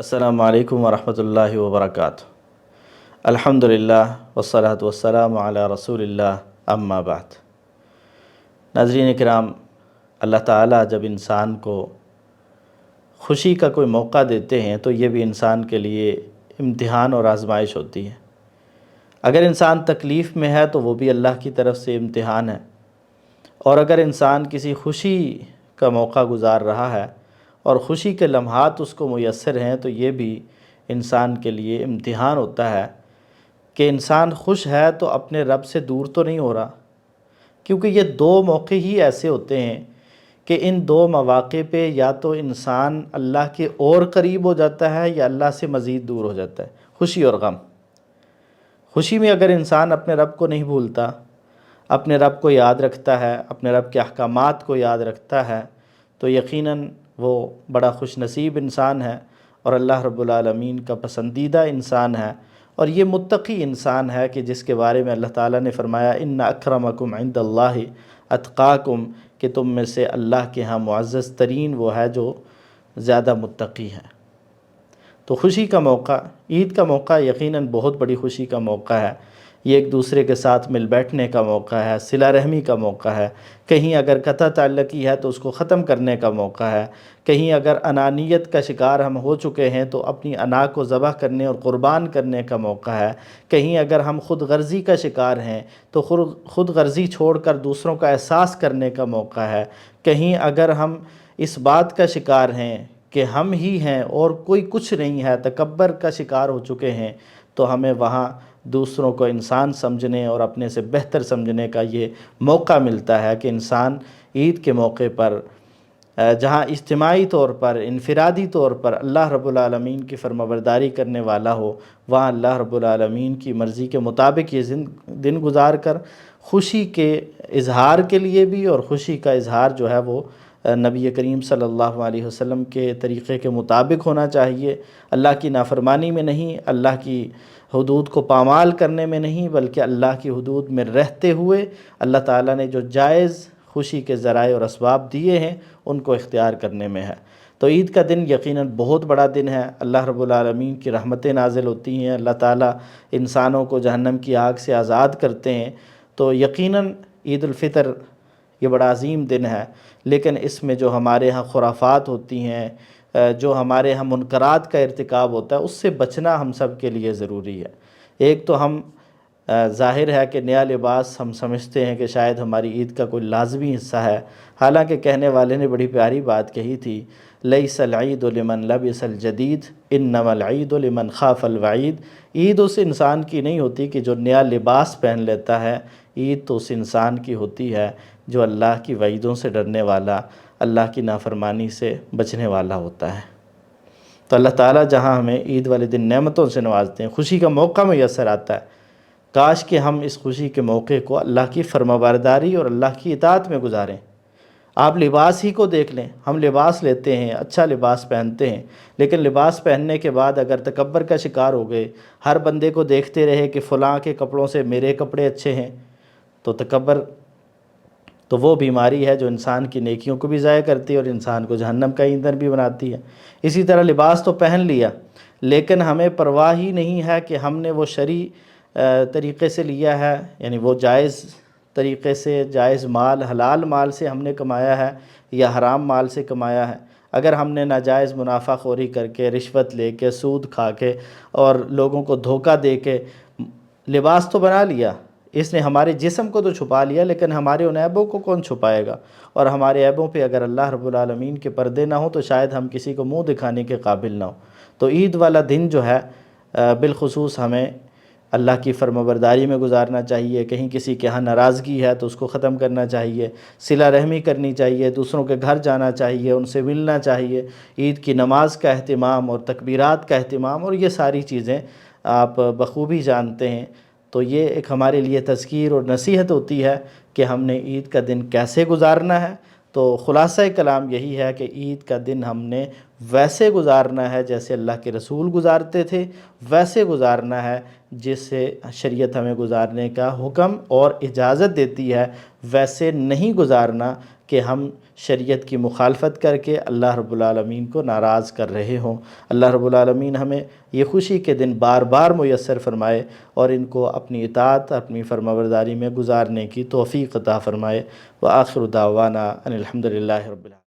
السلام علیکم ورحمۃ اللہ وبرکاتہ۔ الحمدللہ والصلاۃ والسلام علی رسول اللہ، اما بعد۔ ناظرین کرام، اللہ تعالیٰ جب انسان کو خوشی کا کوئی موقع دیتے ہیں تو یہ بھی انسان کے لیے امتحان اور آزمائش ہوتی ہے۔ اگر انسان تکلیف میں ہے تو وہ بھی اللہ کی طرف سے امتحان ہے، اور اگر انسان کسی خوشی کا موقع گزار رہا ہے اور خوشی کے لمحات اس کو میسر ہیں تو یہ بھی انسان کے لیے امتحان ہوتا ہے کہ انسان خوش ہے تو اپنے رب سے دور تو نہیں ہو رہا، کیونکہ یہ دو موقع ہی ایسے ہوتے ہیں کہ ان دو مواقع پہ یا تو انسان اللہ کے اور قریب ہو جاتا ہے یا اللہ سے مزید دور ہو جاتا ہے، خوشی اور غم۔ خوشی میں اگر انسان اپنے رب کو نہیں بھولتا، اپنے رب کو یاد رکھتا ہے، اپنے رب کے احکامات کو یاد رکھتا ہے، تو یقیناً وہ بڑا خوش نصیب انسان ہے اور اللہ رب العالمین کا پسندیدہ انسان ہے، اور یہ متقی انسان ہے کہ جس کے بارے میں اللہ تعالیٰ نے فرمایا ان اکرمکم عند اللہ اتقاکم، کہ تم میں سے اللہ کے ہاں معزز ترین وہ ہے جو زیادہ متقی ہے۔ تو خوشی کا موقع، عید کا موقع یقیناً بہت بڑی خوشی کا موقع ہے۔ یہ ایک دوسرے کے ساتھ مل بیٹھنے کا موقع ہے، صلہ رحمی کا موقع ہے، کہیں اگر قطع تعلقی ہے تو اس کو ختم کرنے کا موقع ہے، کہیں اگر انانیت کا شکار ہم ہو چکے ہیں تو اپنی انا کو ذبح کرنے اور قربان کرنے کا موقع ہے، کہیں اگر ہم خود غرضی کا شکار ہیں تو خود غرضی چھوڑ کر دوسروں کا احساس کرنے کا موقع ہے، کہیں اگر ہم اس بات کا شکار ہیں کہ ہم ہی ہیں اور کوئی کچھ نہیں ہے، تکبر کا شکار ہو چکے ہیں، تو ہمیں وہاں دوسروں کو انسان سمجھنے اور اپنے سے بہتر سمجھنے کا یہ موقع ملتا ہے کہ انسان عید کے موقع پر جہاں اجتماعی طور پر، انفرادی طور پر اللہ رب العالمین کی فرمانبرداری کرنے والا ہو، وہاں اللہ رب العالمین کی مرضی کے مطابق یہ دن گزار کر خوشی کے اظہار کے لیے بھی، اور خوشی کا اظہار جو ہے وہ نبی کریم صلی اللہ علیہ وسلم کے طریقے کے مطابق ہونا چاہیے، اللہ کی نافرمانی میں نہیں، اللہ کی حدود کو پامال کرنے میں نہیں، بلکہ اللہ کی حدود میں رہتے ہوئے اللہ تعالیٰ نے جو جائز خوشی کے ذرائع اور اسباب دیے ہیں ان کو اختیار کرنے میں ہے۔ تو عید کا دن یقیناً بہت بڑا دن ہے، اللہ رب العالمین کی رحمتیں نازل ہوتی ہیں، اللہ تعالیٰ انسانوں کو جہنم کی آگ سے آزاد کرتے ہیں، تو یقیناً عید الفطر یہ بڑا عظیم دن ہے، لیکن اس میں جو ہمارے ہاں خرافات ہوتی ہیں، جو ہمارے ہاں منکرات کا ارتکاب ہوتا ہے، اس سے بچنا ہم سب کے لیے ضروری ہے۔ ایک تو ہم ظاہر ہے کہ نیا لباس ہم سمجھتے ہیں کہ شاید ہماری عید کا کوئی لازمی حصہ ہے، حالانکہ کہنے والے نے بڑی پیاری بات کہی تھی، لیس العید لمن لبس الجدید انما العید لمن خاف الوعید۔ عید اس انسان کی نہیں ہوتی کہ جو نیا لباس پہن لیتا ہے، عید تو اس انسان کی ہوتی ہے جو اللہ کی وعیدوں سے ڈرنے والا، اللہ کی نافرمانی سے بچنے والا ہوتا ہے۔ تو اللہ تعالیٰ جہاں ہمیں عید والے دن نعمتوں سے نوازتے ہیں، خوشی کا موقع میسر آتا ہے، کاش کہ ہم اس خوشی کے موقع کو اللہ کی فرمانبرداری اور اللہ کی اطاعت میں گزاریں۔ آپ لباس ہی کو دیکھ لیں، ہم لباس لیتے ہیں، اچھا لباس پہنتے ہیں، لیکن لباس پہننے کے بعد اگر تکبر کا شکار ہو گئے، ہر بندے کو دیکھتے رہے کہ فلاں کے کپڑوں سے میرے کپڑے اچھے ہیں، تو تکبر تو وہ بیماری ہے جو انسان کی نیکیوں کو بھی ضائع کرتی ہے اور انسان کو جہنم کا ایندھن بھی بناتی ہے۔ اسی طرح لباس تو پہن لیا، لیکن ہمیں پرواہ ہی نہیں ہے کہ ہم نے وہ شرعی طریقے سے لیا ہے، یعنی وہ جائز طریقے سے، جائز مال، حلال مال سے ہم نے کمایا ہے یا حرام مال سے کمایا ہے۔ اگر ہم نے ناجائز منافع خوری کر کے، رشوت لے کے، سود کھا کے اور لوگوں کو دھوکہ دے کے لباس تو بنا لیا، اس نے ہمارے جسم کو تو چھپا لیا، لیکن ہمارے ان عیبوں کو کون چھپائے گا؟ اور ہمارے عیبوں پہ اگر اللہ رب العالمین کے پردے نہ ہوں تو شاید ہم کسی کو منہ دکھانے کے قابل نہ ہوں۔ تو عید والا دن جو ہے بالخصوص ہمیں اللہ کی فرمانبرداری میں گزارنا چاہیے، کہیں کسی کے ہاں ناراضگی ہے تو اس کو ختم کرنا چاہیے، صلہ رحمی کرنی چاہیے، دوسروں کے گھر جانا چاہیے، ان سے ملنا چاہیے، عید کی نماز کا اہتمام اور تکبیرات کا اہتمام، اور یہ ساری چیزیں آپ بخوبی جانتے ہیں۔ تو یہ ایک ہمارے لیے تذکیر اور نصیحت ہوتی ہے کہ ہم نے عید کا دن کیسے گزارنا ہے۔ تو خلاصہ کلام یہی ہے کہ عید کا دن ہم نے ویسے گزارنا ہے جیسے اللہ کے رسول گزارتے تھے، ویسے گزارنا ہے جس سے شریعت ہمیں گزارنے کا حکم اور اجازت دیتی ہے، ویسے نہیں گزارنا کہ ہم شریعت کی مخالفت کر کے اللہ رب العالمین کو ناراض کر رہے ہوں۔ اللہ رب العالمین ہمیں یہ خوشی کے دن بار بار میسر فرمائے اور ان کو اپنی اطاعت، اپنی فرمانبرداری میں گزارنے کی توفیق عطا فرمائے۔ وآخر دعوانا ان الحمد للہ رب العالمین۔